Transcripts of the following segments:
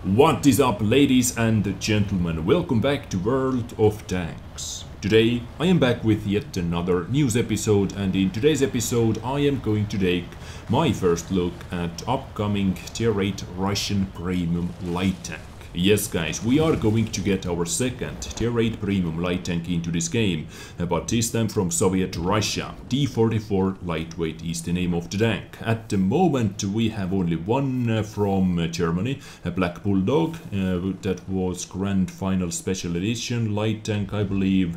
What is up, ladies and gentlemen? Welcome back to World of Tanks. Today I am back with yet another news episode, and in today's episode I am going to take my first look at upcoming Tier 8 Russian Premium Light Tank. Yes guys, we are going to get our second Tier 8 Premium Light Tank into this game, but this time from Soviet Russia. T-44 Lightweight is the name of the tank. At the moment we have only one from Germany, a Black Bulldog, that was Grand Final Special Edition Light Tank, I believe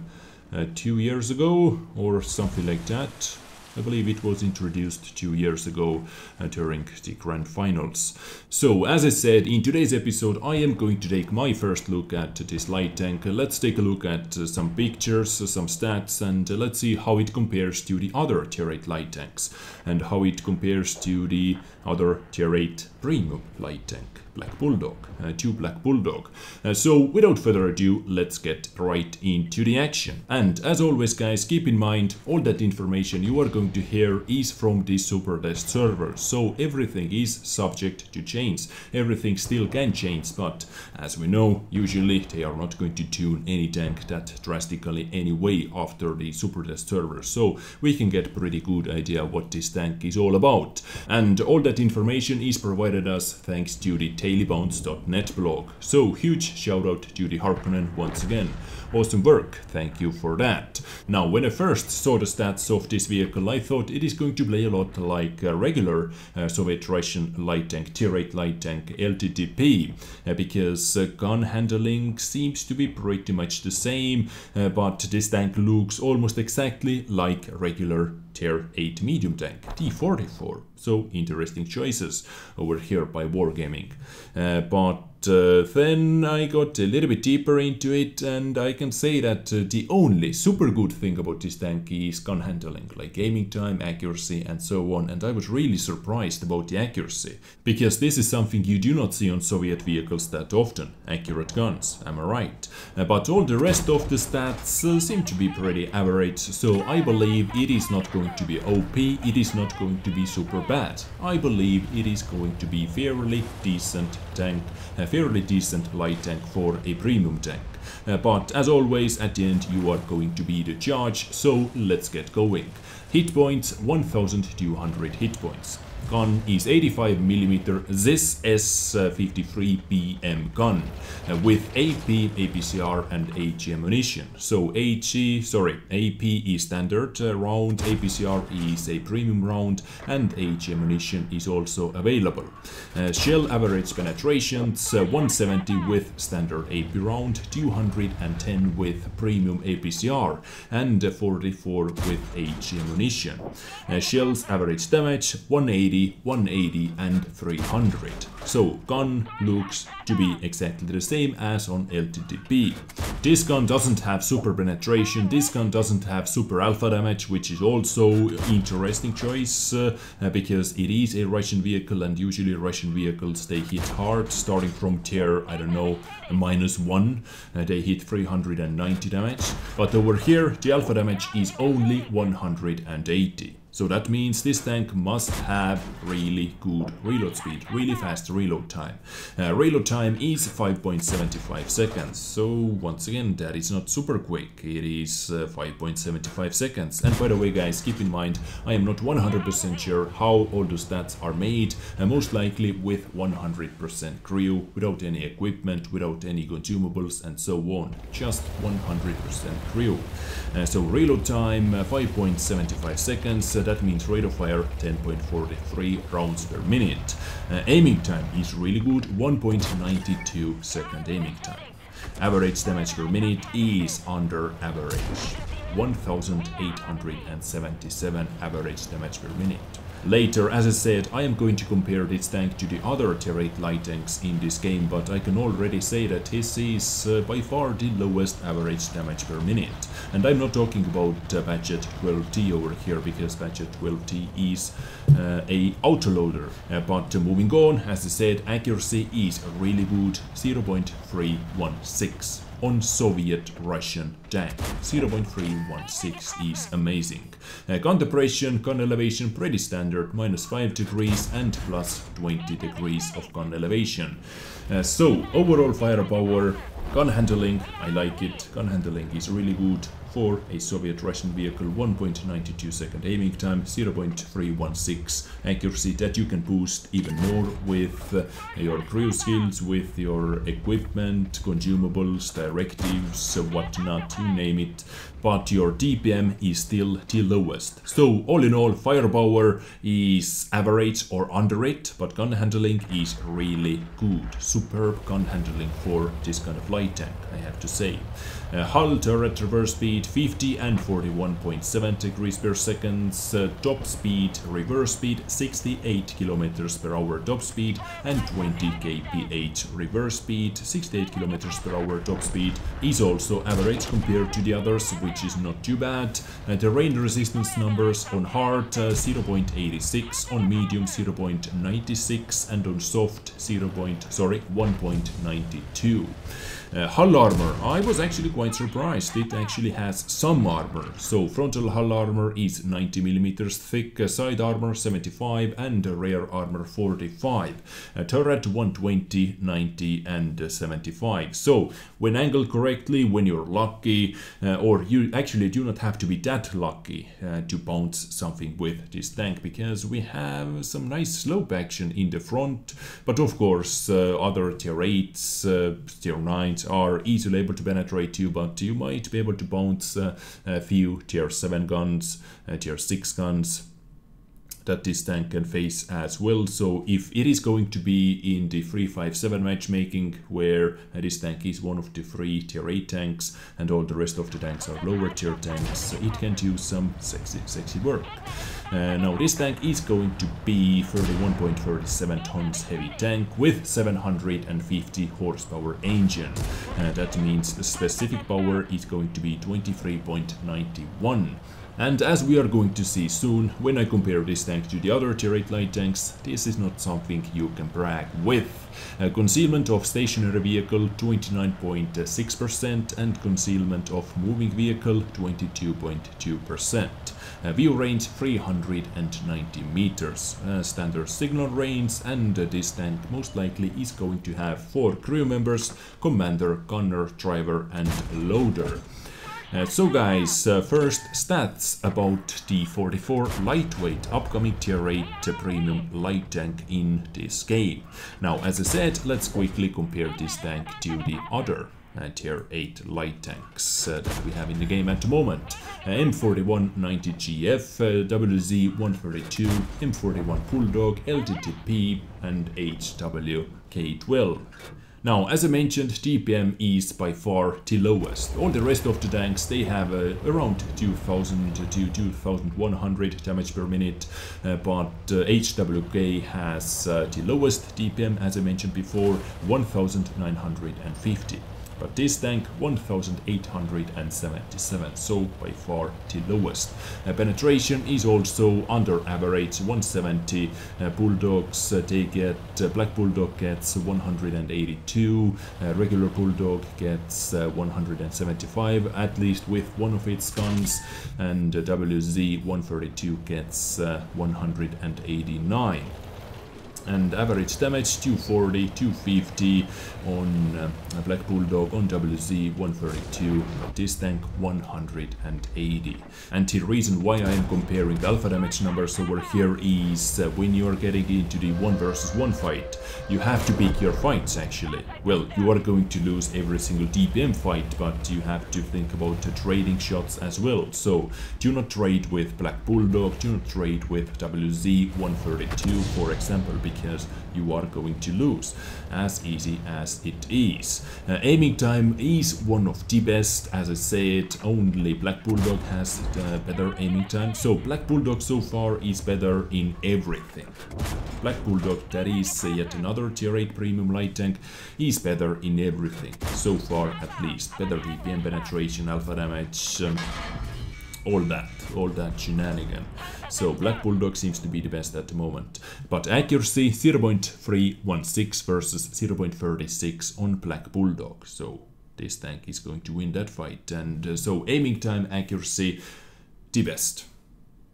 2 years ago or something like that. I believe it was introduced 2 years ago during the Grand Finals. So, as I said, in today's episode I am going to take my first look at this light tank. Let's take a look at some pictures, some stats, and let's see how it compares to the other Tier 8 light tanks and how it compares to the other Tier 8 Premium light tank. Black Bulldog, two Black Bulldog. So without further ado, let's get right into the action. And as always guys, keep in mind all that information you are going to hear is from the super test server, so everything is subject to change. Everything still can change, but as we know, usually they are not going to tune any tank that drastically anyway after the super test server, so we can get a pretty good idea what this tank is all about. And all that information is provided us thanks to the dailybounce.net blog. So huge shout out to the Harkonnen once again. Awesome work, thank you for that. Now, when I first saw the stats of this vehicle, I thought it is going to play a lot like a regular Soviet Russian light tank, Tier 8 light tank LTTP, because gun handling seems to be pretty much the same, but this tank looks almost exactly like regular Tier 8 medium tank, T-44. So interesting choices over here by Wargaming. But then I got a little bit deeper into it, and I can say that the only super good thing about this tank is gun handling, like aiming time, accuracy and so on. And I was really surprised about the accuracy, because this is something you do not see on Soviet vehicles that often, accurate guns, am I right? But all the rest of the stats seem to be pretty average, so I believe it is not going to be OP, it is not going to be super bad. I believe it is going to be fairly decent tank, a fairly decent light tank for a premium tank. But as always, at the end you are going to be the judge, so let's get going. Hit points 1200 hit points. Gun is 85mm ZIS S53PM gun with AP, APCR and HE ammunition. So AP is standard round, APCR is a premium round, and HE ammunition is also available. Shell average penetrations 170 with standard AP round, 210 with premium APCR, and 44 with HE ammunition. Shells average damage 180, 180 and 300. So gun looks to be exactly the same as on LTTP. This gun doesn't have super penetration, this gun doesn't have super alpha damage, which is also interesting choice, because it is a Russian vehicle, and usually Russian vehicles, they hit hard starting from tier, I don't know, -1, they hit 390 damage, but over here the alpha damage is only 180. So that means this tank must have really good reload speed, really fast reload time. Reload time is 5.75 seconds, so once again that is not super quick, it is 5.75 seconds. And by the way guys, keep in mind, I am not 100% sure how all the stats are made, most likely with 100% crew, without any equipment, without any consumables and so on, just 100% crew. So reload time 5.75 seconds, that means rate of fire 10.43 rounds per minute. Aiming time is really good, 1.92 second aiming time. Average damage per minute is under average, 1877 average damage per minute. Later, as I said, I am going to compare this tank to the other Tier 8 light tanks in this game, but I can already say that his is by far the lowest average damage per minute. And I'm not talking about Badget 12T over here, because Badget 12T is a autoloader. But moving on, as I said, accuracy is really good, 0.316. on Soviet-Russian tank. 0.316 is amazing. Gun depression, gun elevation pretty standard, -5 degrees and +20 degrees of gun elevation. So overall firepower, gun handling, I like it. Gun handling is really good for a Soviet-Russian vehicle. 1.92 second aiming time, 0.316 accuracy that you can boost even more with your crew skills, with your equipment, consumables, directives, whatnot, you name it. But your DPM is still the lowest. So all in all, firepower is average or under it, but gun handling is really good. Superb gun handling for this kind of light tank, I have to say. Hull turret reverse speed 50 and 41.7 degrees per second. Top speed, reverse speed 68 kilometers per hour top speed and 20 kph reverse speed. 68 kilometers per hour top speed is also average compared to the others, which is not too bad. The rain resistance numbers on hard 0.86, on medium 0.96 and on soft 1.92. Hull armor, I was actually quite surprised. It actually has some armor. So frontal hull armor is 90 millimeters thick, side armor 75 and rear armor 45. Turret 120, 90 and 75. So when angled correctly, when you're lucky, or you actually do not have to be that lucky to bounce something with this tank, because we have some nice slope action in the front. But of course other tier 8s, tier 9s are easily able to penetrate you, but you might be able to bounce a few tier 7 guns, tier 6 guns that this tank can face as well. So if it is going to be in the 357 matchmaking, where this tank is one of the 3 tier 8 tanks and all the rest of the tanks are lower tier tanks, it can do some sexy work. Now this tank is going to be 31.37 tons heavy tank with 750 horsepower engine. That means the specific power is going to be 23.91. And as we are going to see soon, when I compare this tank to the other tier 8 light tanks, this is not something you can brag with. Concealment of stationary vehicle 29.6% and concealment of moving vehicle 22.2%. View range 390 meters. Standard signal range, and this tank most likely is going to have 4 crew members: commander, gunner, driver and loader. So guys, first stats about T-44 lightweight, upcoming tier 8 premium light tank in this game. Now as I said, let's quickly compare this tank to the other tier 8 light tanks that we have in the game at the moment. M41 90GF, WZ132, M41 Bulldog, LTTP and HWK12. Now, as I mentioned, DPM is by far the lowest. All the rest of the tanks, they have around 2000 to 2100 damage per minute, but HWK has the lowest DPM, as I mentioned before, 1950. But this tank 1877, so by far the lowest. Penetration is also under average, 170. Bulldogs, they get, Black Bulldog gets 182, regular Bulldog gets 175, at least with one of its guns, and WZ132 gets 189. And average damage 240, 250 on Black Bulldog, on WZ132, this tank 180. And the reason why I am comparing the alpha damage numbers over here is when you are getting into the 1 versus 1 fight, you have to pick your fights actually. Well, you are going to lose every single DPM fight, but you have to think about trading shots as well. So do not trade with Black Bulldog, do not trade with WZ132 for example, because you are going to lose, as easy as it is. Aiming time is one of the best, as I said, only Black Bulldog has better aiming time. So Black Bulldog so far is better in everything. Black Bulldog, that is yet another tier 8 premium light tank, is better in everything, so far at least. Better DPM penetration, alpha damage, all that shenanigan. So Black Bulldog seems to be the best at the moment. But accuracy 0.316 versus 0.36 on Black Bulldog. So this tank is going to win that fight. And so aiming time, accuracy, the best.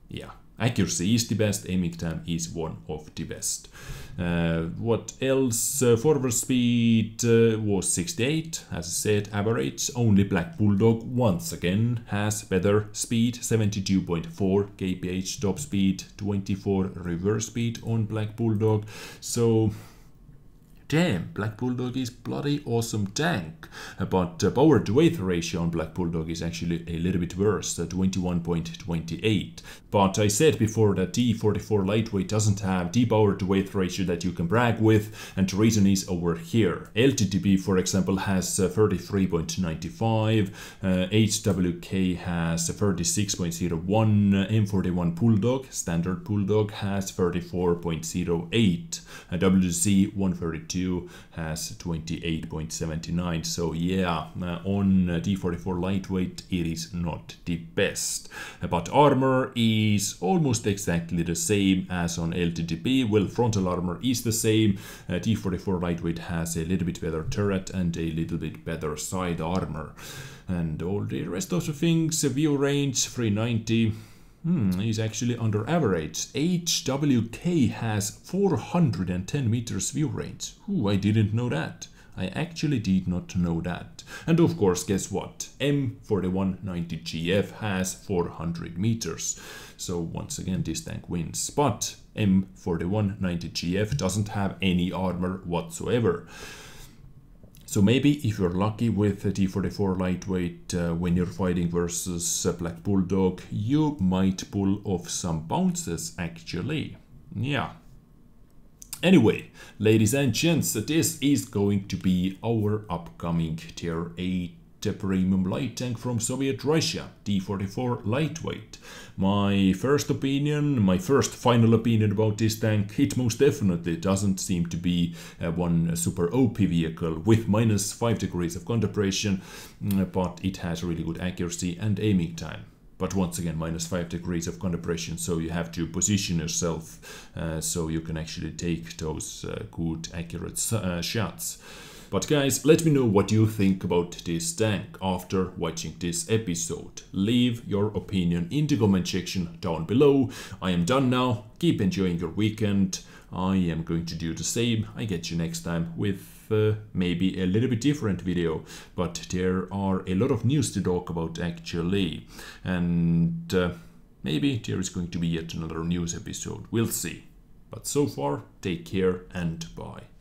Yeah, accuracy is the best, aiming time is one of the best. What else? Forward speed was 68, as I said, average. Only Black Bulldog once again has better speed, 72.4 kph top speed, 24 reverse speed on Black Bulldog. So damn, Black Bulldog is bloody awesome tank. But power to weight ratio on Black Bulldog is actually a little bit worse, 21.28. But I said before that T-44 Lightweight doesn't have the power to weight ratio that you can brag with, and the reason is over here. LTTB, for example, has 33.95, HWK has 36.01, M41 Bulldog, standard Bulldog, has 34.08, WC 132 has 28.79. So yeah, on T-44 Lightweight it is not the best. But armor is almost exactly the same as on LTTB. Well, frontal armor is the same. T-44 Lightweight has a little bit better turret and a little bit better side armor. And all the rest of the things, view range 390. Is actually under average. HWK has 410 meters view range. I didn't know that. I actually did not know that. And of course, guess what? M4190GF has 400 meters. So once again, this tank wins. But M4190GF doesn't have any armor whatsoever. So maybe if you're lucky with T-44 Lightweight, when you're fighting versus Black Bulldog, you might pull off some bounces actually. Yeah. Anyway, ladies and gents, this is going to be our upcoming Tier 8 premium light tank from Soviet Russia, T-44 Lightweight. My first opinion, my first final opinion about this tank, it most definitely doesn't seem to be one super OP vehicle with -5 degrees of counterpression, but it has really good accuracy and aiming time. But once again, -5 degrees of counterpression, so you have to position yourself so you can actually take those good, accurate shots. But guys, let me know what you think about this tank after watching this episode. Leave your opinion in the comment section down below. I am done now. Keep enjoying your weekend. I am going to do the same. I get you next time with maybe a little bit different video, but there are a lot of news to talk about actually, and maybe there is going to be yet another news episode. We'll see. But so far, take care and bye.